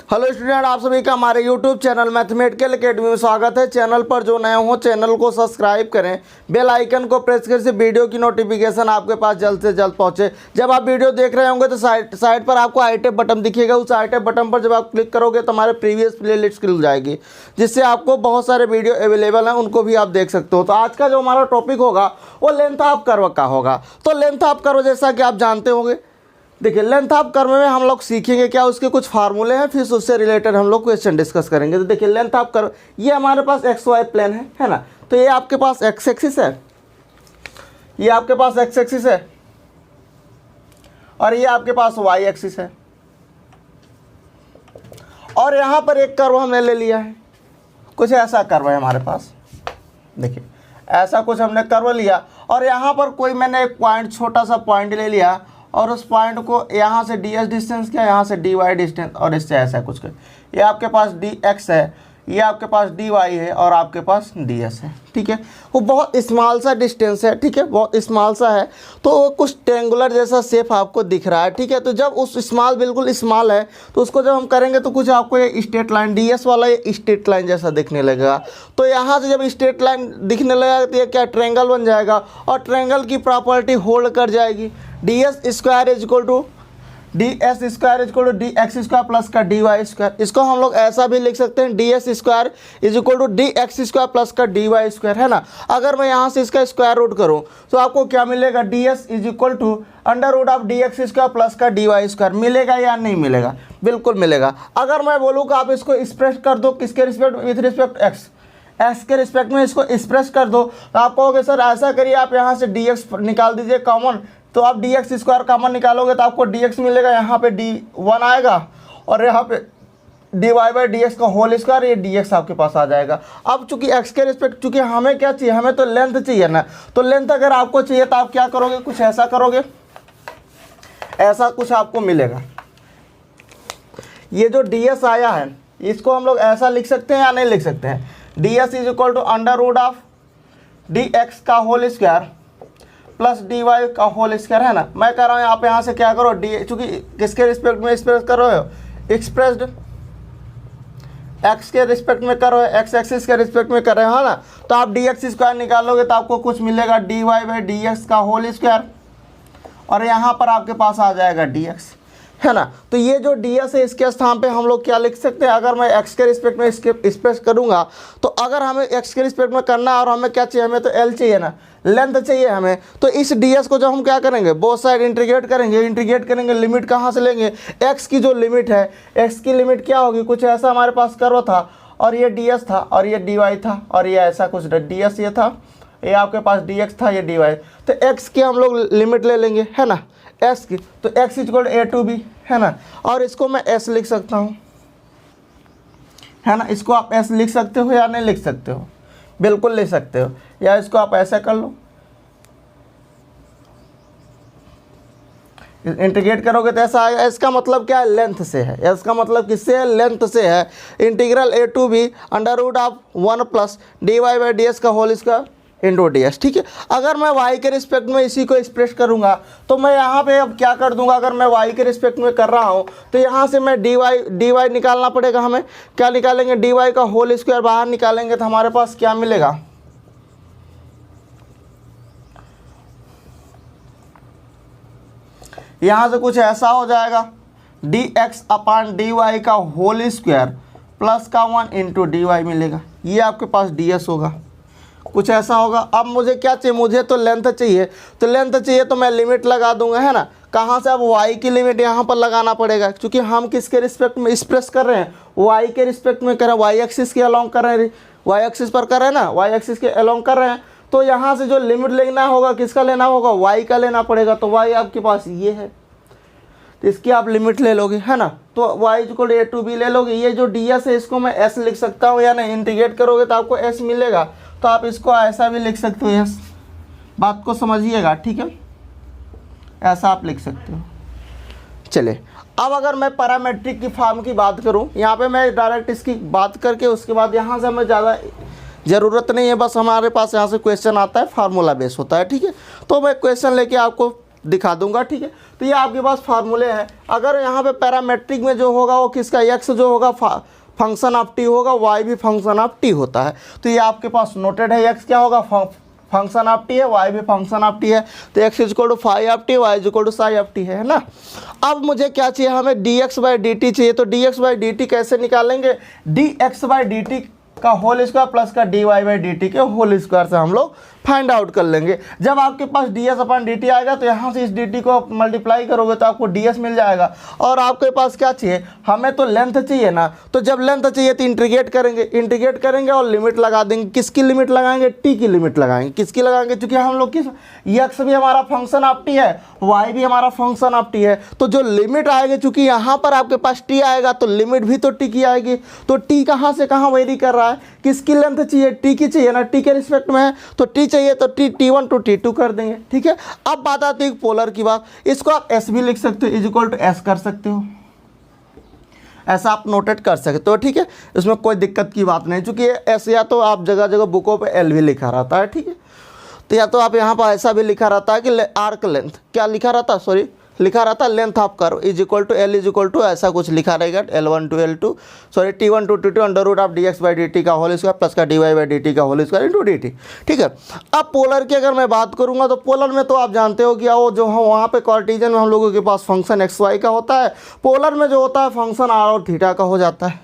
Hello student, आप सभी का हमारे यूट्यूब चैनल मैथमेटिकल एकेडमी में स्वागत है। चैनल पर जो नए हो चैनल को सब्सक्राइब करें, बेल आइकन को प्रेस कर से वीडियो की नोटिफिकेशन आपके पास जल्द से जल्द पहुंचे। जब आप वीडियो देख रहे होंगे तो साइड पर आपको आई टैब बटन दिखेगा। उस आई टैब बटन पर जब आप क्लिक करोगे तो हमारे प्रीवियस प्लेलिस्ट खुल जाएगी, जिससे आपको बहुत सारे वीडियो अवेलेबल हैं, उनको भी आप देख सकते हो। तो आज का जो हमारा टॉपिक होगा वो लेंथ ऑफ कर्व का होगा। तो लेंथ ऑफ कर्व जैसा कि आप जानते होंगे, देखिए लेंथ ऑफ कर्व में हम लोग सीखेंगे क्या, उसके कुछ फार्मूले हैं, फिर उससे रिलेटेड हम लोग क्वेश्चन डिस्कस करेंगे। तो देखिए लेंथ ऑफ कर्व, ये हमारे पास एक्स वाई प्लेन है ना। तो ये आपके पास एक्स एक्सिस है, ये आपके पास एक्स एक्सिस है, और ये आपके पास वाई एक्सिस है। और यहाँ पर एक कर्व हमने ले लिया है, कुछ ऐसा कर्व है हमारे पास। देखिए ऐसा कुछ हमने कर्व लिया, और यहाँ पर कोई मैंने एक पॉइंट, छोटा सा पॉइंट ले लिया, और उस पॉइंट को यहाँ से डी एस डिस्टेंस किया, यहाँ से डी वाई डिस्टेंस, और इससे ऐसा कुछ कर, ये आपके पास डी एक्स है, ये आपके पास डी वाई है, और आपके पास डी एस है। ठीक है, वो बहुत स्मॉल सा डिस्टेंस है। ठीक है, बहुत स्मॉल सा है, तो वो कुछ ट्रेंगुलर जैसा शेप आपको दिख रहा है। ठीक है, तो जब उस स्मॉल, बिल्कुल स्मॉल है, तो उसको जब हम करेंगे तो कुछ आपको ये स्ट्रेट लाइन, डी एस वाला ये स्ट्रेट लाइन जैसा दिखने लगेगा। तो यहाँ से जब स्ट्रेट लाइन दिखने लगेगा तो ये क्या ट्रेंगल बन जाएगा, और ट्रेंगल की प्रॉपर्टी होल्ड कर जाएगी। D s square is equal to d s square is equal to d x square plus का डी वाई स्क्वायर। इसको हम लोग ऐसा भी लिख सकते हैं, D s square is equal to d x square plus का डी वाई स्क्वायर, है ना। अगर मैं यहाँ से इसका स्क्वायर रूट करूँ तो आपको क्या मिलेगा, d S is equal to under root of D x square plus का डी वाई स्क्वायर। मिलेगा या नहीं मिलेगा? बिल्कुल मिलेगा। अगर मैं बोलूँ कि आप इसको एक्सप्रेस कर दो किसके respect, with respect x, x के रिस्पेक्ट में इसको एक्सप्रेस कर दो, तो आप कहोगे सर ऐसा करिए, आप यहाँ से डी एक्स निकाल दीजिए कॉमन। तो आप डी एक्स स्क्वायर कॉमन निकालोगे तो आपको डी एक्स मिलेगा, यहाँ पे डी वन आएगा, और यहाँ पे d Y by d x का होल स्क्वायर, ये डी एक्स आपके पास आ जाएगा। अब चूंकि एक्स के रिस्पेक्ट, चूंकि हमें क्या चाहिए, हमें तो लेंथ चाहिए ना। तो लेंथ अगर आपको चाहिए तो आप क्या करोगे, कुछ ऐसा करोगे, ऐसा कुछ आपको मिलेगा। ये जो डी एस आया है इसको हम लोग ऐसा लिख सकते हैं या नहीं लिख सकते हैं, D S is equal to under root of D x का whole square plus D Y का होल स्क्वायर, है ना। मैं कह रहा हूँ आप यहाँ से क्या करो, डी, चूँकि किसके रिस्पेक्ट में एक्सप्रेस कर रहे हो, एक्सप्रेस्ड एक्स के रिस्पेक्ट में कर रहे हो, एक्स एक्सिस के रिस्पेक्ट में कर रहे हो, है ना। तो आप डी एक्स स्क्वायर निकालोगे तो आपको कुछ मिलेगा, d Y by d x का होल स्क्वायर, और यहाँ पर आपके पास आ जाएगा डी एक्स, है ना। तो ये जो डी एस है इसके स्थान पे हम लोग क्या लिख सकते हैं, अगर मैं एक्स के रिस्पेक्ट में इसके एक्सप्रेस करूँगा, तो अगर हमें एक्स के रिस्पेक्ट में करना है और हमें क्या चाहिए, हमें तो एल चाहिए ना, लेंथ चाहिए हमें। तो इस डी एस को जब हम क्या करेंगे, बोथ साइड इंटीग्रेट करेंगे, लिमिट कहाँ से लेंगे, एक्स की जो लिमिट है, एक्स की लिमिट क्या होगी, कुछ ऐसा हमारे पास कर्व था, और ये डी एस था, और ये डी वाई था, और ये ऐसा कुछ डी एस ये था, ये आपके पास डी एक्स था, ये डी वाई। तो एक्स की हम लोग लिमिट ले लेंगे, है ना, एक्स की। तो x equal a to b, है ना, और इसको मैं एस लिख सकता हूँ, है ना। इसको आप एस लिख सकते हो या नहीं लिख सकते हो? बिल्कुल लिख सकते हो, या इसको आप ऐसा कर लो, इंटीग्रेट करोगे तो ऐसा आएगा। इसका मतलब क्या है, लेंथ से है। इसका मतलब किससे है, लेंथ से है। Integral A to B under root of 1 plus D Y by D S का whole square into D S. ठीक है, अगर मैं y के रिस्पेक्ट में इसी को एक्सप्रेस करूंगा तो मैं यहाँ पे अब क्या कर दूंगा, अगर मैं y के रिस्पेक्ट में कर रहा हूँ तो यहाँ से मैं dy निकालना पड़ेगा। हमें क्या निकालेंगे, dy का होल स्क्वायर बाहर निकालेंगे तो हमारे पास क्या मिलेगा, यहाँ से कुछ ऐसा हो जाएगा, dx अपान dy का होल स्क्वायर प्लस का 1 इंटू डी वाई मिलेगा। ये आपके पास ds होगा, कुछ ऐसा होगा। अब मुझे क्या चाहिए, मुझे तो लेंथ चाहिए। तो लेंथ चाहिए तो मैं लिमिट लगा दूंगा, है ना। कहाँ से, अब y की लिमिट यहाँ पर लगाना पड़ेगा, क्योंकि हम किसके रिस्पेक्ट में एक्सप्रेस कर रहे हैं, y के रिस्पेक्ट में कर रहे हैं, वाई एक्सिस के अलोंग कर रहे हैं, वाई एक्सिस पर कर रहे हैं ना, वाई एक्सिस के अलोंग कर रहे हैं। तो यहाँ से जो लिमिट लेना होगा, किसका लेना होगा, y का लेना पड़ेगा। तो y आपके पास ये है, तो इसकी आप लिमिट ले लोगे, है ना। तो y equal a to b ले लोगे। ये जो डी एस है इसको मैं s लिख सकता हूँ या नहीं, इंटीग्रेट करोगे तो आपको s मिलेगा। तो आप इसको ऐसा भी लिख सकते हो, यस, बात को समझिएगा, ठीक है, ऐसा आप लिख सकते हो। चलिए, अब अगर मैं पैरामेट्रिक की फॉर्म की बात करूं, यहाँ पे मैं डायरेक्ट इसकी बात करके उसके बाद यहाँ से हमें ज़्यादा ज़रूरत नहीं है, बस हमारे पास यहाँ से क्वेश्चन आता है, फार्मूला बेस होता है, ठीक है। तो मैं क्वेश्चन लेके आपको दिखा दूंगा, ठीक है। तो ये आपके पास फार्मूले हैं। अगर यहाँ पे पैरामेट्रिक में जो होगा वो किसका, एक्स जो होगा फंक्शन ऑफ टी होगा, वाई भी फंक्शन ऑफ टी होता है। तो ये आपके पास नोटेड है, एक्स क्या होगा फंक्शन ऑफ टी है, वाई भी फंक्शन ऑफ टी है। तो x is equal to phi of t, y is equal to psi of t है ना। अब मुझे क्या चाहिए, हमें d x by D t चाहिए। तो d x by D t कैसे निकालेंगे, d x by D T का होल स्क्वायर प्लस का D Y by D t के होल स्क्वायर से हम लोग फाइंड आउट कर लेंगे। जब आपके पास D S upon D T आएगा तो यहाँ से इस डी टी को मल्टीप्लाई करोगे तो आपको डी एस मिल जाएगा। और आपके पास क्या चाहिए, हमें तो लेंथ चाहिए ना। तो जब लेंथ चाहिए तो इंटीग्रेट करेंगे और लिमिट लगा देंगे। किसकी लिमिट लगाएंगे, टी की लिमिट लगाएंगे। किसकी लगाएंगे, क्योंकि हम लोग किस, एक्स भी हमारा फंक्शन ऑफ टी है, वाई भी हमारा फंक्शन ऑफ टी है। तो जो लिमिट आएगी, चूंकि यहाँ पर आपके पास टी आएगा तो लिमिट भी तो टी की आएगी। तो टी कहाँ से कहाँ वेरी कर रहा है, किसकी लेंथ चाहिए, टी की चाहिए ना, टी के रिस्पेक्ट में है। तो टी चाहिए तो T1 टू T2 कर देंगे, ठीक है। अब बात आती है पोलर की बात, इसको आप S भी लिख सकते हो, इज इक्वल टू S कर सकते हो, ऐसा आप नोटेट कर सकते हो, ठीक है। इसमें कोई दिक्कत की बात नहीं, क्योंकि S या तो आप जगह जगह बुकों पे L भी लिखा रहता है, ठीक है। तो या तो आप यहाँ पर ऐसा भी लिखा रहता है कि आर्क लेंथ, क्या लिखा रहता, सॉरी लिखा रहता length of curve is equal to L is equal to ऐसा कुछ लिखा रहेगा, L1 to L2 sorry T1 to T2 under root of D x by D T का होल स्क्वायर प्लस का D Y by D T का whole square into D T, ठीक है। अब पोलर की अगर मैं बात करूँगा तो पोलर में तो आप जानते हो कि वो जो वहाँ पे कार्टेशियन में हम लोगों के पास फंक्शन एक्स वाई का होता है, पोलर में जो होता है फंक्शन आर और थीटा का हो जाता है,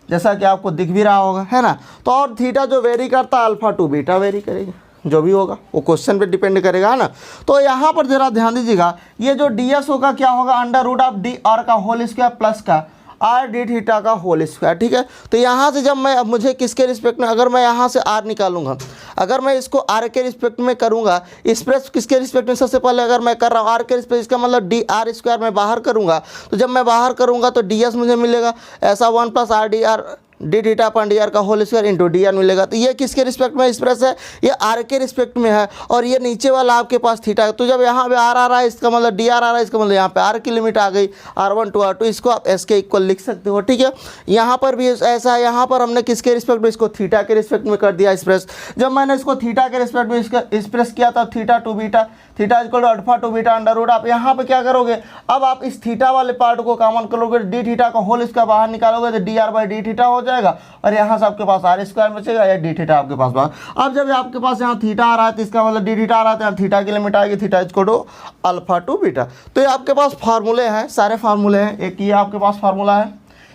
जैसा कि आपको दिख भी रहा होगा, है ना। तो और थीटा जो वेरी करता है अल्फा टू बीटा वेरी करेगा, जो भी होगा वो क्वेश्चन पे डिपेंड करेगा, है ना। तो यहाँ पर जरा ध्यान दीजिएगा, ये जो डी एस होगा क्या होगा, under root of d are का होल स्क्वायर प्लस का आर डी थीटा का होल स्क्वायर, ठीक है। तो यहाँ से जब मैं, अब मुझे किसके रिस्पेक्ट में, अगर मैं यहाँ से आर निकालूंगा, अगर मैं इसको आर के रिस्पेक्ट में करूँगा, एक्सप्रेस किसके रिस्पेक्ट में, सबसे पहले अगर मैं कर रहा हूँ आर के रिस्पेक्ट, इसका मतलब डी आर स्क्वायर मैं बाहर करूँगा। तो जब मैं बाहर करूँगा तो डी एस मुझे मिलेगा ऐसा 1 plus R D R D theta upon D are का whole square into D R मिलेगा। तो ये किसके रिस्पेक्ट में एक्सप्रेस है, ये आर के रिस्पेक्ट में है, और ये नीचे वाला आपके पास थीटा है। तो जब यहाँ पे आर आ रहा है इसका मतलब डी आर आ रहा है, इसका मतलब यहाँ पे आर की लिमिट आ गई R1 टू R2, इसको आप एस के इक्वल लिख सकते हो, ठीक है। यहाँ पर भी ऐसा है, यहाँ पर हमने किसके रिस्पेक्ट में, इसको थीटा के रिस्पेक्ट में कर दिया एक्सप्रेस। जब मैंने इसको थीटा के रिस्पेक्ट में इसका एक्सप्रेस किया था, theta to beta, theta equal to alpha to beta under root, आप यहाँ पे क्या करोगे, अब आप इस थीटा वाले पार्ट को कॉमन करोगे, डी थीटा का होल इसका बाहर निकालोगे तो D R by D theta हो जाएगा, और यहाँ से आपके पास आर स्क्वायर बचेगा या डी थीटा आपके पास बाहर। अब जब आपके पास यहाँ थीटा आ रहा है तो इसका मतलब डी थीटा आ रहा है, तो थीटा की लिमिट आएगी theta equal to alpha to beta. तो ये आपके पास फार्मूले हैं, सारे फार्मूले हैं, एक ये आपके पास फार्मूला है,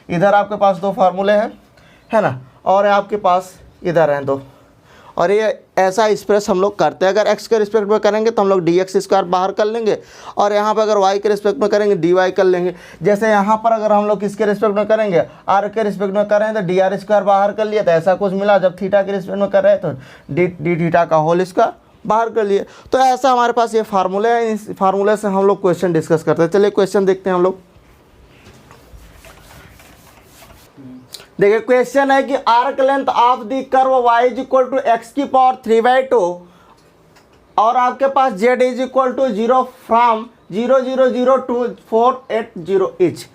इधर आपके पास दो फार्मूले हैं, है ना, और आपके पास इधर हैं दो, और ये ऐसा एक्सप्रेस हम लोग करते हैं। अगर एक्स के रिस्पेक्ट में करेंगे तो हम लोग डी एक्स स्क्वायर बाहर कर लेंगे, और यहाँ पर अगर वाई के रिस्पेक्ट में करेंगे डी वाई कर लेंगे। जैसे यहाँ पर अगर हम लोग किसके रिस्पेक्ट में करेंगे, आर के रिस्पेक्ट में करें तो डी आर स्क्वायर बाहर कर लिया, तो ऐसा कुछ मिला। जब थीटा के रिस्पेक्ट में कर रहे हैं तो डी थीटा का होल स्क्वायर बाहर कर लिए। तो ऐसा हमारे पास ये फार्मूले हैं, इस फार्मूले से हम लोग क्वेश्चन डिस्कस करते हैं। चलिए क्वेश्चन देखते हैं हम लोग। देखिए क्वेश्चन है कि arc length of the curve y is equal to x की पावर 3/2 और आपके पास z is equal to 0 from 000 to 480 inch,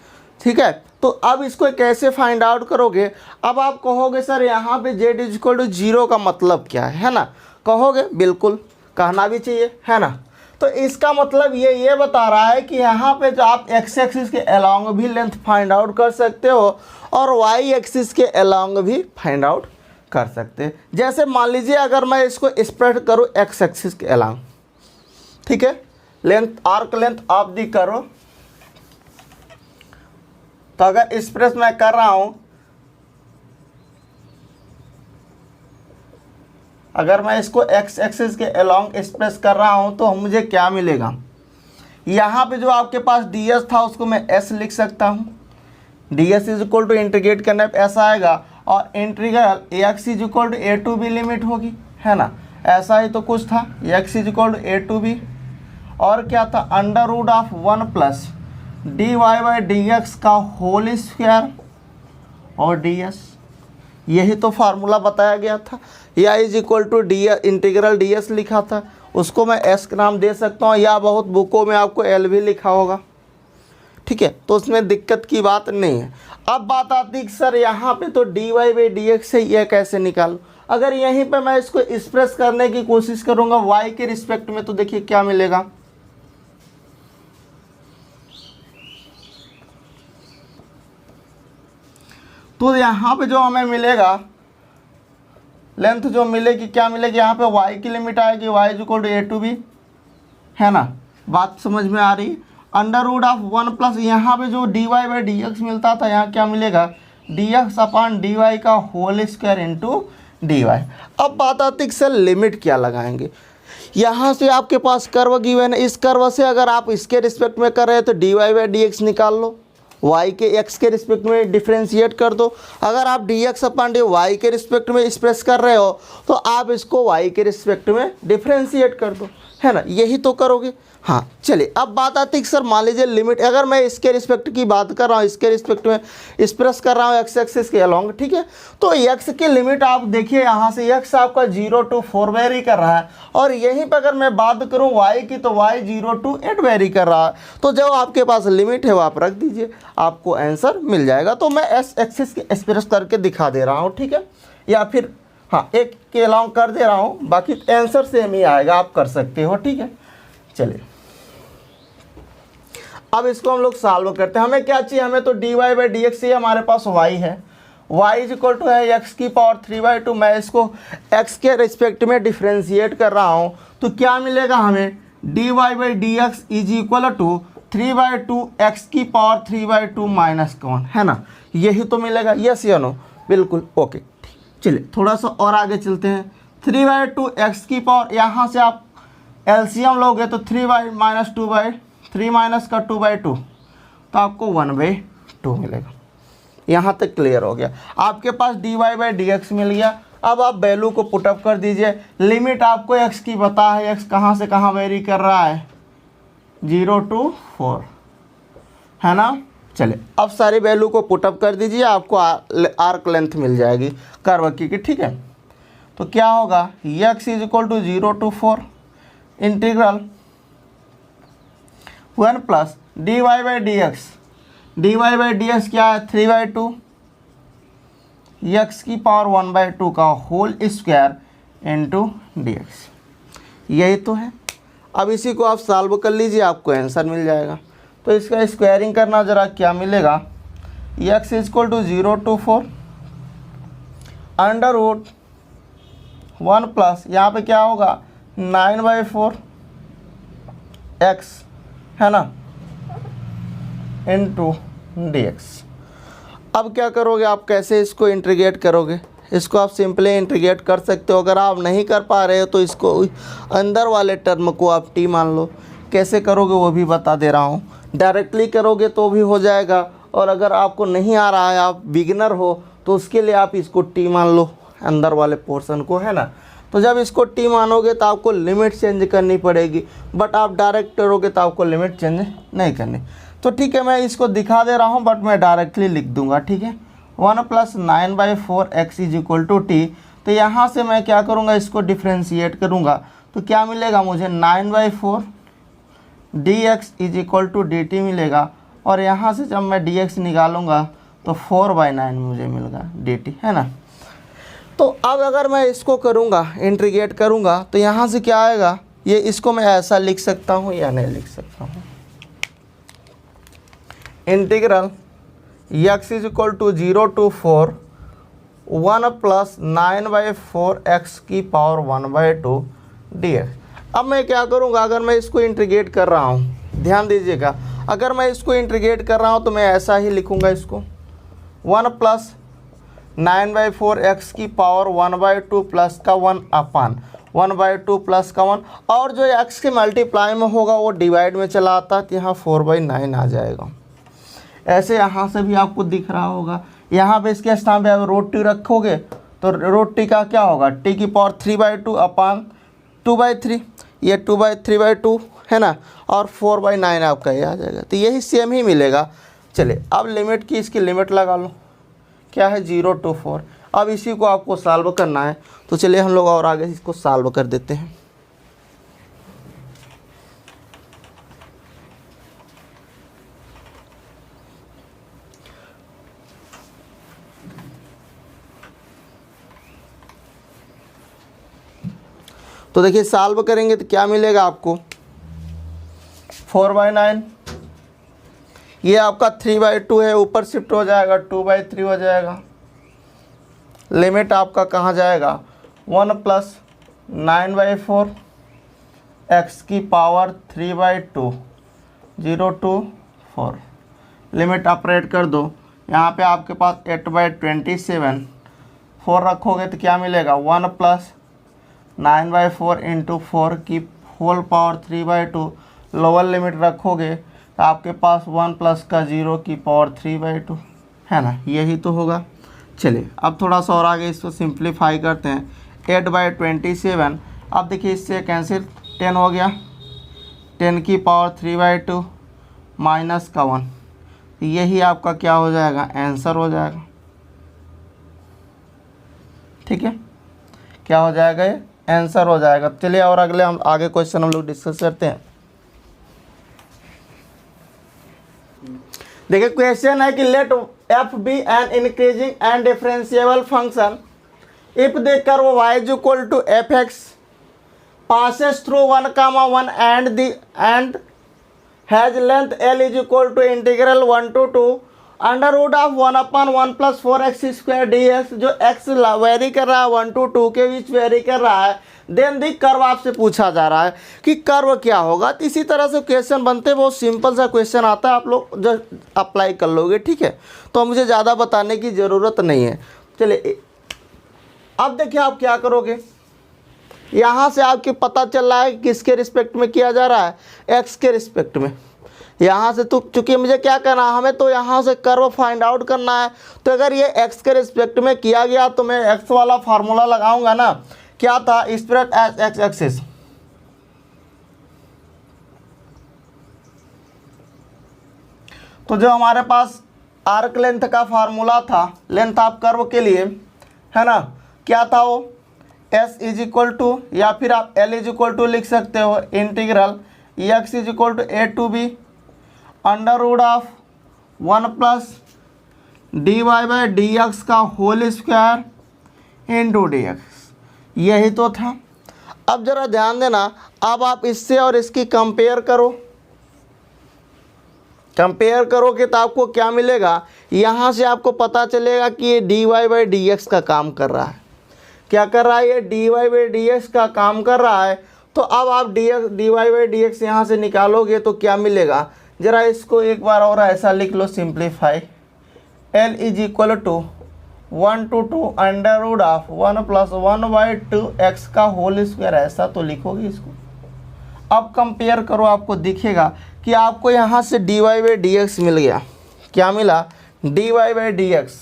ठीक है। तो अब इसको कैसे फाइंड आउट करोगे, अब आप कहोगे सर यहाँ पे z इज इक्वल टू 0 का मतलब क्या है ना, कहोगे, बिल्कुल कहना भी चाहिए, है ना। तो इसका मतलब ये बता रहा है कि यहाँ पे जो आप एक्स एक्सिस के अलोंग भी लेंथ फाइंड आउट कर सकते हो और वाई एक्सिस के अलोंग भी फाइंड आउट कर सकते हैं। जैसे मान लीजिए अगर मैं इसको स्प्रेड करूँ एक्स एक्सिस के अलोंग, ठीक है, length arc length of the curve, तो अगर स्प्रेड मैं कर रहा हूँ, अगर मैं इसको एक्स एक्सिस के अलोंग एक्सप्रेस कर रहा हूं तो मुझे क्या मिलेगा, यहाँ पे जो आपके पास डी एस था उसको मैं एस लिख सकता हूँ, d S is equal to integrate करने पे ऐसा आएगा, और integral x is equal to a to b limit होगी, है ना, ऐसा ही तो कुछ था, x is equal to a to b, और क्या था under root of 1 plus D Y by d x का होल स्क्वायर और डी एस, यही तो फार्मूला बताया गया था। या is equal to d integral D S लिखा था, उसको मैं एस का नाम दे सकता हूँ, या बहुत बुकों में आपको एल भी लिखा होगा, ठीक है, तो उसमें दिक्कत की बात नहीं है। अब बात आती है सर यहाँ पे तो d Y by d x से ये कैसे निकालूँ। अगर यहीं पे मैं इसको एक्सप्रेस करने की कोशिश करूँगा वाई के रिस्पेक्ट में, तो देखिए क्या मिलेगा, तो यहाँ पे जो हमें मिलेगा लेंथ जो मिलेगी, क्या मिलेगी, यहाँ पे y की लिमिट आएगी y equal to a to b, है ना, बात समझ में आ रही। अंडर रूट ऑफ 1 प्लस यहाँ पे जो dy बाई डी एक्स मिलता था, यहाँ क्या मिलेगा, dx अपॉन dy का होल स्क्वायर इंटू dy। अब बात आती है सर लिमिट क्या लगाएंगे। यहाँ से आपके पास कर्व गिवन है, इस कर्व से अगर आप इसके रिस्पेक्ट में कर रहे हैं तो dy बाई डी एक्स निकाल लो, y के x के रिस्पेक्ट में डिफ्रेंशिएट कर दो। अगर आप dx अपॉन डी y के रिस्पेक्ट में एक्सप्रेस कर रहे हो तो आप इसको y के रिस्पेक्ट में डिफ्रेंशिएट कर दो, है ना, यही तो करोगे। हाँ चलिए, अब बात आती है कि सर मान लीजिए लिमिट, अगर मैं इसके रिस्पेक्ट की बात कर रहा हूँ, इसके रिस्पेक्ट में एक्सप्रेस कर रहा हूँ एक्स एक्सिस के अलॉन्ग, ठीक है, तो एक्स की लिमिट आप देखिए यहाँ से एक्स आपका 0 to 4 वेरी कर रहा है, और यहीं पर अगर मैं बात करूँ वाई की तो वाई 0 to 8 वेरी कर रहा है। तो जो आपके पास लिमिट है वो आप रख दीजिए, आपको आंसर मिल जाएगा। तो मैं एस एक्सिस के एक्सप्रेस करके दिखा दे रहा हूँ, ठीक है, या फिर हाँ एक के अलॉन्ग कर दे रहा हूँ, बाकी आंसर सेम ही आएगा, आप कर सकते हो, ठीक है। चलिए अब इसको हम लोग सॉल्व करते हैं। हमें क्या चाहिए, हमें तो dy बाई डी एक्स चाहिए, हमारे पास y है, y इज इक्वल टू है x की पावर 3/2। मैं इसको x के रिस्पेक्ट में डिफ्रेंशिएट कर रहा हूँ, तो क्या मिलेगा हमें, dy by d x is equal to 3/2 x की पावर 3/2 माइनस 1, है ना, यही तो मिलेगा, यस या नो, बिल्कुल ओके। चलिए थोड़ा सा और आगे चलते हैं। 3/2 x की पावर, यहाँ से आप एलसीएम लोगे तो 3 माइनस 2/3 माइनस का 2/2, तो आपको 1/2 मिलेगा। यहाँ तक क्लियर हो गया, आपके पास dy बाई डी एक्स मिल गया। अब आप वैल्यू को पुटअप कर दीजिए, लिमिट आपको x की पता है, x कहाँ से कहाँ वेरी कर रहा है, 0 to 4, है ना। चलिए अब सारी वैल्यू को पुटअप कर दीजिए, आपको आर्क लेंथ मिल जाएगी कर्व की, ठीक है। तो क्या होगा, x is equal to 0 to 4 integral 1 plus dy by d x, dy by d x क्या है, 3/2 x की पावर 1/2 का whole square into d x, यही तो है। अब इसी को आप सॉल्व कर लीजिए, आपको आंसर मिल जाएगा। तो इसका स्क्वायरिंग करना ज़रा, क्या मिलेगा, x is equal to 0 to 4 under root 1 plus यहाँ पे क्या होगा 9/4 x, है ना, इंटू डी एक्स। अब क्या करोगे आप, कैसे इसको इंटीग्रेट करोगे, इसको आप सिंपली इंटीग्रेट कर सकते हो। अगर आप नहीं कर पा रहे हो तो इसको अंदर वाले टर्म को आप t मान लो। कैसे करोगे वो भी बता दे रहा हूँ, डायरेक्टली करोगे तो भी हो जाएगा, और अगर आपको नहीं आ रहा है, आप बिगिनर हो, तो उसके लिए आप इसको t मान लो अंदर वाले पोर्शन को, है ना। तो जब इसको t मानोगे तो आपको लिमिट चेंज करनी पड़ेगी, बट आप डायरेक्ट करोगे तो आपको लिमिट चेंज नहीं करनी। तो ठीक है, मैं इसको दिखा दे रहा हूँ, बट मैं डायरेक्टली लिख दूंगा, ठीक है। 1 plus 9/4 x is equal to t. तो यहाँ से मैं क्या करूँगा, इसको डिफ्रेंशिएट करूँगा, तो क्या मिलेगा मुझे, 9/4 dx is equal to dt मिलेगा, और यहाँ से जब मैं dx निकालूंगा तो 4/9 मुझे मिलेगा dt, है ना। तो अब अगर मैं इसको करूँगा, इंटीग्रेट करूँगा, तो यहाँ से क्या आएगा, ये इसको मैं ऐसा लिख सकता हूँ या नहीं लिख सकता हूँ, integral x is equal to 0 to 4 1 plus 9/4 x की पावर 1/2 dx। अब मैं क्या करूँगा, अगर मैं इसको इंटीग्रेट कर रहा हूँ, ध्यान दीजिएगा, अगर मैं इसको इंटीग्रेट कर रहा हूँ तो मैं ऐसा ही लिखूँगा इसको, 1 प्लस 9/4 x की पावर 1/2 प्लस का 1 अपान 1/2 प्लस का 1, और जो x के मल्टीप्लाई में होगा वो डिवाइड में चला आता है, तो यहाँ 4/9 आ जाएगा। ऐसे यहाँ से भी आपको दिख रहा होगा, यहाँ पे इसके स्थान पे अगर रूट टी रखोगे तो रूट टी का क्या होगा, टी की पावर 3/2 अपान 2/3, ये 2/3/2 है ना, और 4/9 आपका ये आ जाएगा। तो यही सेम ही मिलेगा। चलिए अब लिमिट की, इसकी लिमिट लगा लो, क्या है 0 to 4। अब इसी को आपको सॉल्व करना है, तो चलिए हम लोग और आगे इसको सॉल्व कर देते हैं। तो देखिए सॉल्व करेंगे तो क्या मिलेगा आपको, 4/9, ये आपका 3/2 है, ऊपर शिफ्ट हो जाएगा 2/3 हो जाएगा। लिमिट आपका कहाँ जाएगा 1 + 9/4 x की पावर 3/2 0 to 4। लिमिट ऑपरेट कर दो, यहाँ पे आपके पास 8/27 4 रखोगे तो क्या मिलेगा 1 + 9/4 × 4 की होल पावर 3/2। लोअर लिमिट रखोगे तो आपके पास 1 + का 0 की पावर 3/2 है ना, यही तो होगा। चलिए अब थोड़ा सा और आगे इसको सिंप्लीफाई करते हैं। 8/27 अब देखिए इससे कैंसिल 10 हो गया, 10 की पावर 3/2 माइनस का 1, यही आपका क्या हो जाएगा आंसर हो जाएगा। ठीक है, क्या हो जाएगा ये आंसर हो जाएगा। चलिए और अगले हम आगे क्वेश्चन हम लोग डिस्कस करते हैं। देखिए क्वेश्चन है कि let f be an increasing and differentiable function if the curve y = fx passes through 1, 1 and has length L = integral 1 to 2 √1/1 + 4x² dx, जो x वेरी कर रहा है 1 to 2 के बीच वेरी कर रहा है। देन दी कर्व आपसे पूछा जा रहा है कि कर्व क्या होगा। तो इसी तरह से क्वेश्चन बनते हैं, बहुत सिंपल सा क्वेश्चन आता है, आप लोग जो अप्लाई कर लोगे। ठीक है, तो मुझे ज़्यादा बताने की ज़रूरत नहीं है। चलिए अब देखिए आप क्या करोगे, यहाँ से आपके पता चल रहा है किसके रिस्पेक्ट में किया जा रहा है, एक्स के रिस्पेक्ट में। यहाँ से तो चूँकि मुझे क्या करना है, हमें तो यहाँ से कर्व फाइंड आउट करना है। तो अगर ये एक्स के रिस्पेक्ट में किया गया तो मैं एक्स वाला फार्मूला लगाऊंगा ना, क्या था स्प्रेड एज एक्स एक्सिस। तो जो हमारे पास आर्क लेंथ का फार्मूला था, लेंथ ऑफ कर्व के लिए, है ना, क्या था वो s = या फिर आप l = लिख सकते हो integral x = a to b √1 + dy/dx का होल स्क्वायर इंटू dx, यही तो था। अब ज़रा ध्यान देना, अब आप इससे और इसकी कंपेयर करोगे तो आपको क्या मिलेगा, यहाँ से आपको पता चलेगा कि ये dy/dx का काम कर रहा है। क्या कर रहा है, ये dy/dx का काम कर रहा है। तो अब आप dy/dx यहाँ से निकालोगे तो क्या मिलेगा, ज़रा इसको एक बार और ऐसा लिख लो सिंप्लीफाई। L = 1 to 2 √1 + 1/2 x का होल स्क्वायर, ऐसा तो लिखोगे इसको। अब कंपेयर करो, आपको दिखेगा कि आपको यहाँ से dy/dx मिल गया। क्या मिला, dy/dx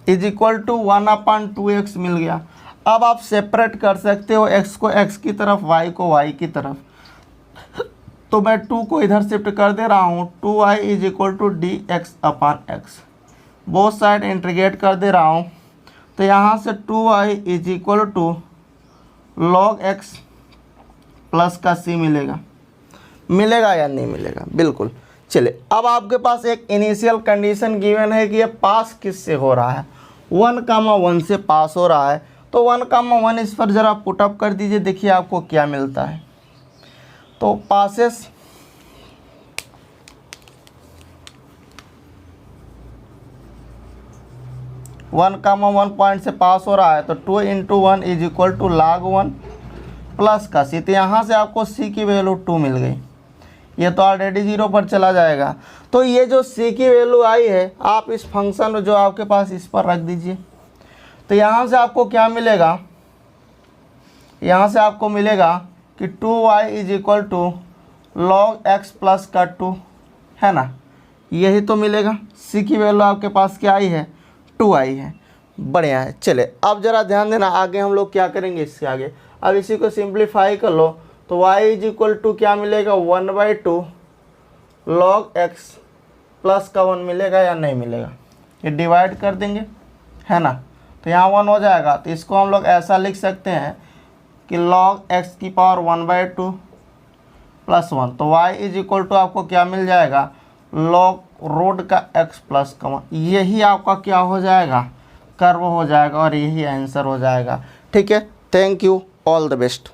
= 1/2x मिल गया। अब आप सेपरेट कर सकते हो x को x की तरफ, y को y की तरफ। तो मैं 2 को इधर शिफ्ट कर दे रहा हूँ, 2y = dx/x, both side integrate कर दे रहा हूँ। तो यहाँ से 2y = log x प्लस का c मिलेगा या नहीं मिलेगा, बिल्कुल। चलिए अब आपके पास एक इनिशियल कंडीशन गिवन है कि ये पास किससे हो रहा है, 1, 1 से पास हो रहा है। तो 1, 1 इस पर ज़रा पुटअप कर दीजिए, देखिए आपको क्या मिलता है। तो पासेस 1, 1 पॉइंट से पास हो रहा है, तो 2 × 1 = log 1 प्लस का c। तो यहाँ से आपको c की वैल्यू 2 मिल गई, ये तो ऑलरेडी 0 पर चला जाएगा। तो ये जो c की वैल्यू आई है, आप इस फंक्शन जो आपके पास इस पर रख दीजिए। तो यहाँ से आपको क्या मिलेगा, यहाँ से आपको मिलेगा कि 2y = log x प्लस का 2, है ना, यही तो मिलेगा। c की वैल्यू आपके पास क्या आई है, 2 आई है, बढ़िया है। चले अब ज़रा ध्यान देना, आगे हम लोग क्या करेंगे इससे आगे। अब इसी को सिंप्लीफाई कर लो, तो y = क्या मिलेगा 1/2 log x प्लस का 1 मिलेगा या नहीं मिलेगा, ये डिवाइड कर देंगे, है ना। तो यहाँ 1 हो जाएगा, तो इसको हम लोग ऐसा लिख सकते हैं कि log x की पावर 1/2 प्लस 1। तो y = आपको क्या मिल जाएगा, log रूट का x प्लस का 1, यही आपका क्या हो जाएगा, कर्व हो जाएगा, और यही आंसर हो जाएगा। ठीक है, thank you, all the best.